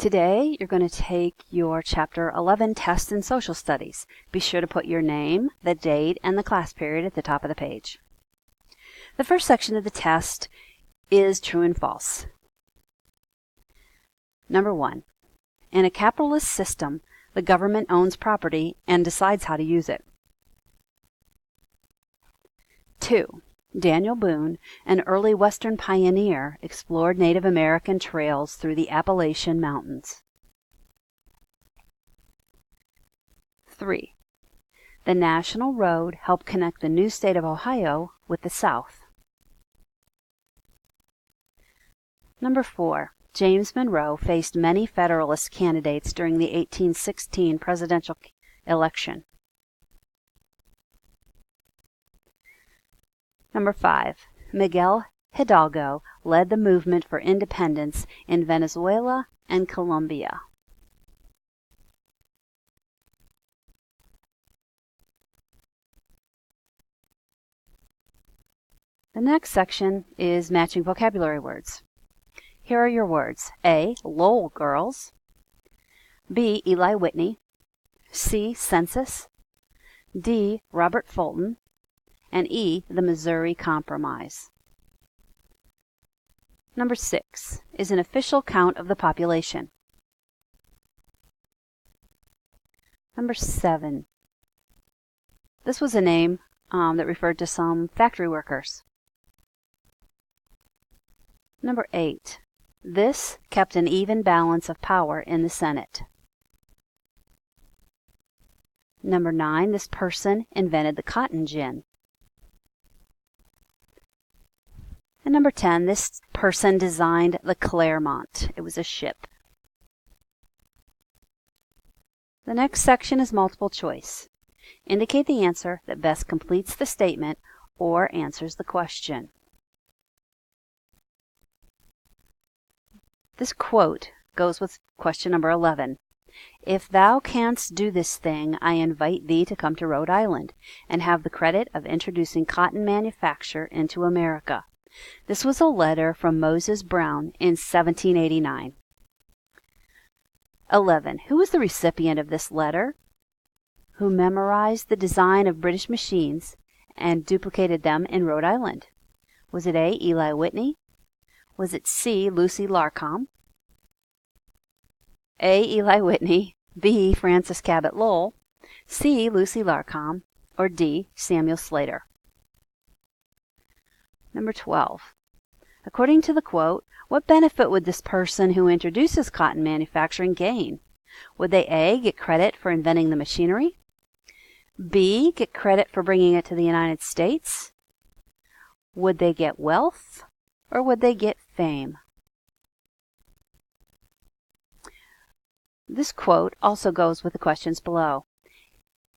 Today, you're going to take your Chapter 11 test in Social Studies. Be sure to put your name, the date, and the class period at the top of the page. The first section of the test is true and false. Number 1. In a capitalist system, the government owns property and decides how to use it. 2. Daniel Boone, an early Western pioneer, explored Native American trails through the Appalachian Mountains. 3. The National Road helped connect the new state of Ohio with the South. Number 4. James Monroe faced many Federalist candidates during the 1816 presidential election. Number 5. Miguel Hidalgo led the movement for independence in Venezuela and Colombia. The next section is matching vocabulary words. Here are your words. A. Lowell girls. B. Eli Whitney. C. Census. D. Robert Fulton. And E. The Missouri Compromise. Number 6 is an official count of the population. Number 7. This was a name that referred to some factory workers. Number 8. This kept an even balance of power in the Senate. Number 9. This person invented the cotton gin. And number 10, this person designed the Clermont. It was a ship. The next section is multiple choice. Indicate the answer that best completes the statement or answers the question. This quote goes with question number 11. If thou canst do this thing, I invite thee to come to Rhode Island and have the credit of introducing cotton manufacture into America. This was a letter from Moses Brown in 1789. 11. Who was the recipient of this letter? Who memorized the design of British machines and duplicated them in Rhode Island? Was it A. Eli Whitney? Was it C. Lucy Larcom? A. Eli Whitney, B. Francis Cabot Lowell, C. Lucy Larcom, or D. Samuel Slater? Number 12. According to the quote, what benefit would this person who introduces cotton manufacturing gain? Would they A. get credit for inventing the machinery? B. get credit for bringing it to the United States? Would they get wealth? Or would they get fame? This quote also goes with the questions below.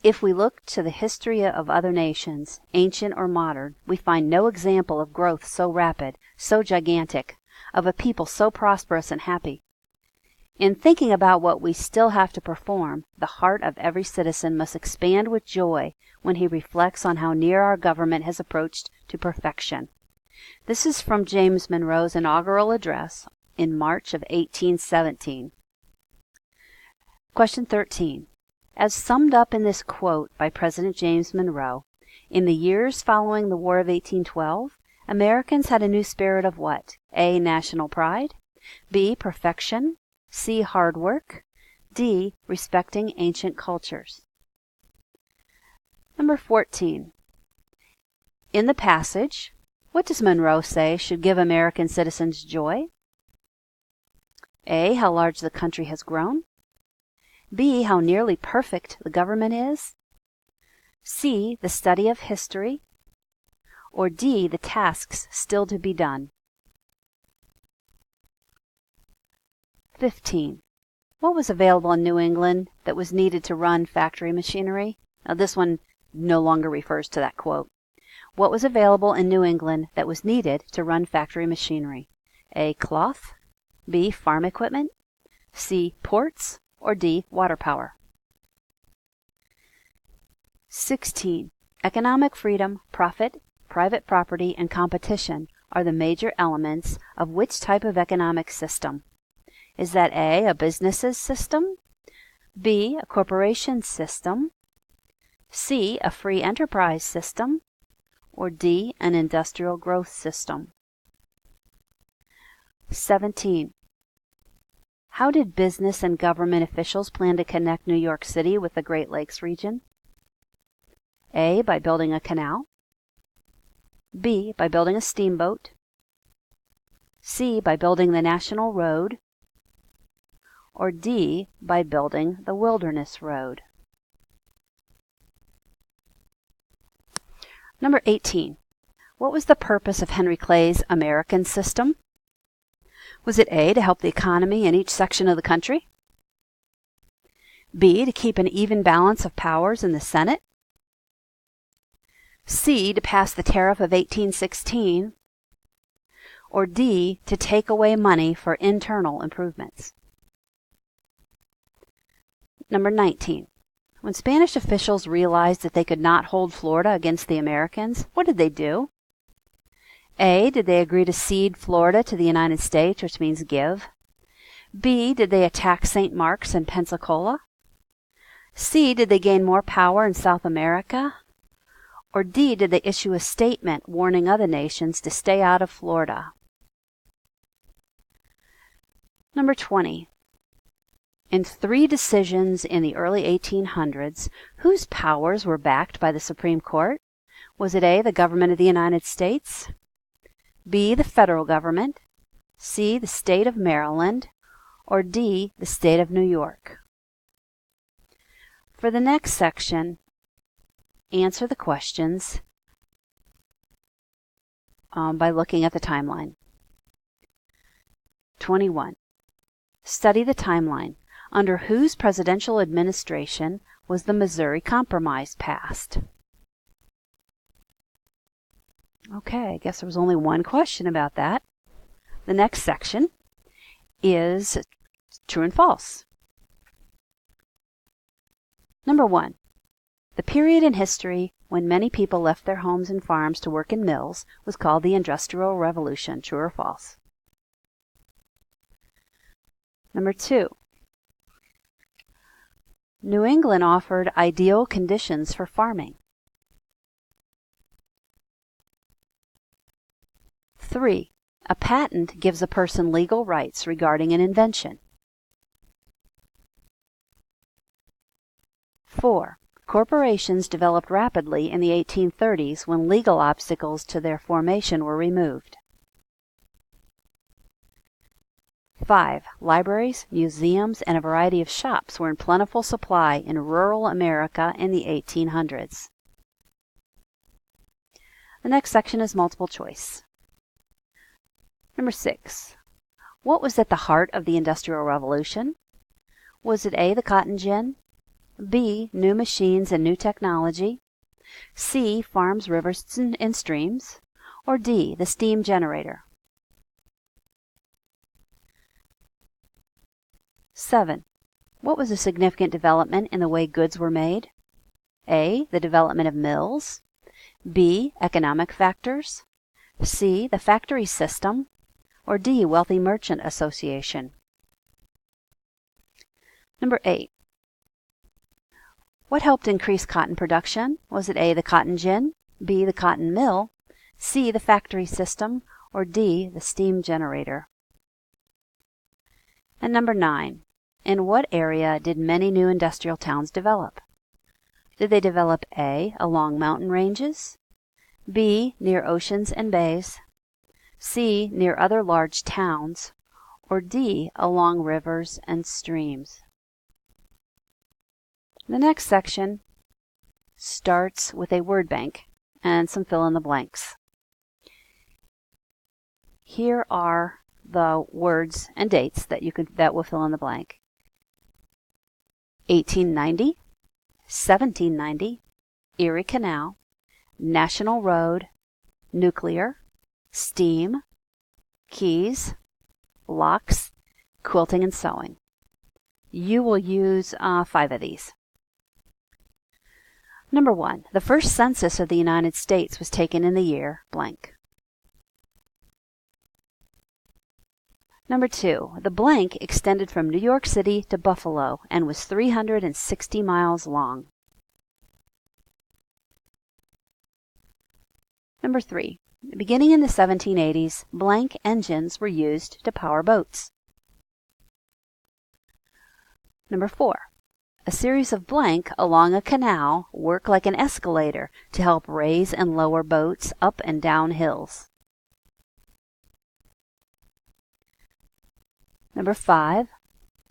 If we look to the history of other nations, ancient or modern, we find no example of growth so rapid, so gigantic, of a people so prosperous and happy. In thinking about what we still have to perform, the heart of every citizen must expand with joy when he reflects on how near our government has approached to perfection. This is from James Monroe's inaugural address in March of 1817. Question 13. As summed up in this quote by President James Monroe, in the years following the War of 1812, Americans had a new spirit of what? A. National pride. B. Perfection. C. Hard work. D. Respecting ancient cultures. Number 14. In the passage, what does Monroe say should give American citizens joy? A. How large the country has grown. B. How nearly perfect the government is. C. The study of history. Or D. The tasks still to be done. 15. What was available in New England that was needed to run factory machinery? Now this one no longer refers to that quote. What was available in New England that was needed to run factory machinery? A. Cloth. B. Farm equipment. C. Ports. Or D. Water power. 16. Economic freedom, profit, private property, and competition are the major elements of which type of economic system? Is that A, a business's system, B, a corporation system, C, a free enterprise system, or D, an industrial growth system? 17. How did business and government officials plan to connect New York City with the Great Lakes region? A, by building a canal, B, by building a steamboat, C, by building the National Road, or D, by building the Wilderness Road? Number 18. What was the purpose of Henry Clay's American system? Was it A, to help the economy in each section of the country? B, to keep an even balance of powers in the Senate? C, to pass the Tariff of 1816? Or D, to take away money for internal improvements? Number 19. When Spanish officials realized that they could not hold Florida against the Americans, what did they do? A, did they agree to cede Florida to the United States, which means give? B, did they attack St. Mark's and Pensacola? C, did they gain more power in South America? Or D, did they issue a statement warning other nations to stay out of Florida? Number 20. In 3 decisions in the early 1800s, whose powers were backed by the Supreme Court? Was it A, the government of the United States, B, the federal government, C, the state of Maryland, or D, the state of New York? For the next section, answer the questions by looking at the timeline. 21. Study the timeline. Under whose presidential administration was the Missouri Compromise passed? Okay, I guess there was only one question about that. The next section is true and false. Number 1. The period in history when many people left their homes and farms to work in mills was called the Industrial Revolution. True or false? Number 2. New England offered ideal conditions for farming. 3. A patent gives a person legal rights regarding an invention. 4. Corporations developed rapidly in the 1830s when legal obstacles to their formation were removed. 5. Libraries, museums, and a variety of shops were in plentiful supply in rural America in the 1800s. The next section is multiple choice. Number 6. What was at the heart of the Industrial Revolution? Was it A, the cotton gin, B, new machines and new technology, C, farms, rivers, and streams, or D, the steam generator? 7. What was a significant development in the way goods were made? A, the development of mills, B, economic factors, C, the factory system, or D, wealthy merchant association? Number 8. What helped increase cotton production? Was it A, the cotton gin, B, the cotton mill, C, the factory system, or D, the steam generator? And number 9. In what area did many new industrial towns develop? Did they develop A, along mountain ranges, B, near oceans and bays, C, near other large towns, or D, along rivers and streams? The next section starts with a word bank and some fill in the blanks. Here are the words and dates that will fill in the blank. 1890, 1790, Erie Canal, National Road, nuclear, steam, keys, locks, quilting and sewing. You will use 5 of these. Number 1. The first census of the United States was taken in the year blank. Number 2. The blank extended from New York City to Buffalo and was 360 miles long. Number 3. Beginning in the 1780s, blank engines were used to power boats. Number 4. A series of blank along a canal work like an escalator to help raise and lower boats up and down hills. Number 5.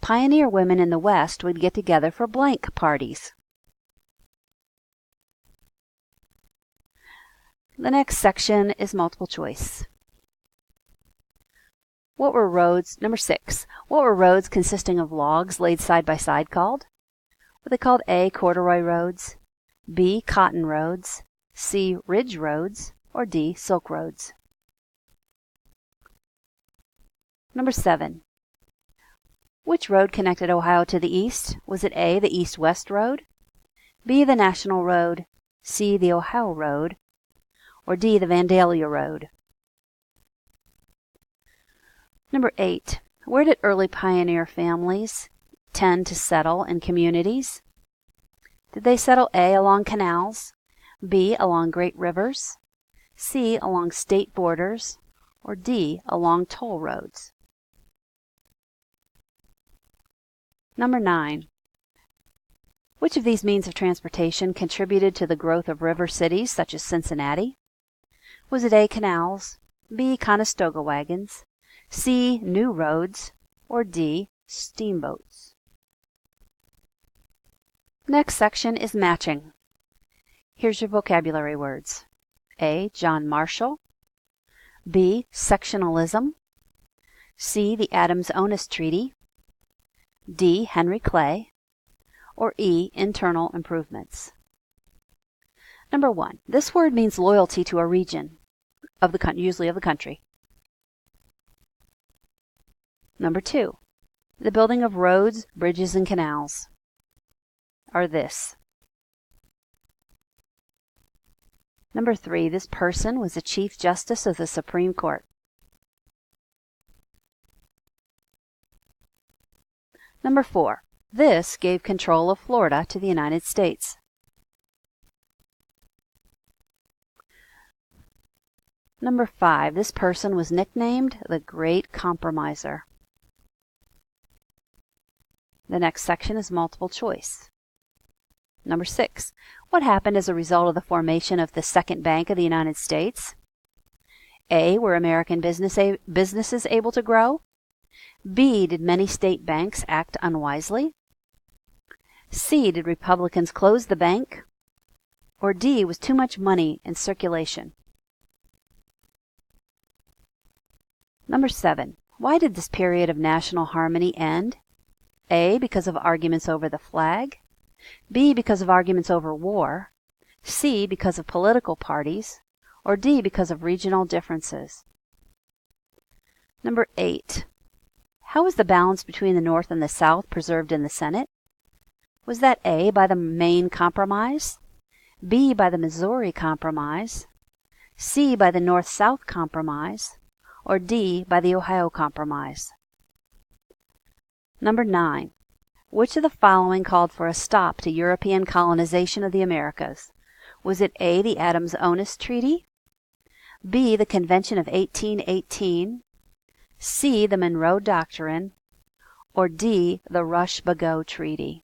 Pioneer women in the West would get together for blank parties. The next section is multiple choice. What were roads? Number 6. What were roads consisting of logs laid side by side called? Were they called A. corduroy roads, B. cotton roads, C. ridge roads, or D. silk roads? Number 7. Which road connected Ohio to the east? Was it A. the east-west road, B. the National Road, C. the Ohio Road, or D. the Vandalia Road? Number 8. Where did early pioneer families tend to settle in communities? Did they settle A. along canals, B. along great rivers, C. along state borders, or D. along toll roads? Number 9. Which of these means of transportation contributed to the growth of river cities such as Cincinnati? Was it A. canals, B. Conestoga wagons, C. new roads, or D. steamboats? Next section is matching. Here's your vocabulary words. A. John Marshall, B. sectionalism, C. the Adams-Onis Treaty, D. Henry Clay, or E. internal improvements. Number 1. This word means loyalty to a region, usually of the country. Number 2. The building of roads, bridges, and canals are this. Number 3. This person was the Chief Justice of the Supreme Court. Number 4. This gave control of Florida to the United States. Number 5. This person was nicknamed the Great Compromiser. The next section is multiple choice. Number 6. What happened as a result of the formation of the Second Bank of the United States? A. Were American businesses able to grow? B. Did many state banks act unwisely? C. Did Republicans close the bank? Or D. Was too much money in circulation? Number 7. Why did this period of national harmony end? A. Because of arguments over the flag, B. because of arguments over war, C. because of political parties, or D. because of regional differences? Number 8. How was the balance between the North and the South preserved in the Senate? Was that A. by the Maine Compromise, B. by the Missouri Compromise, C. by the North-South Compromise, or D. by the Ohio Compromise? Number 9. Which of the following called for a stop to European colonization of the Americas? Was it A. the Adams-Onis Treaty, B. the Convention of 1818, C. the Monroe Doctrine, or D. the Rush-Bagot Treaty?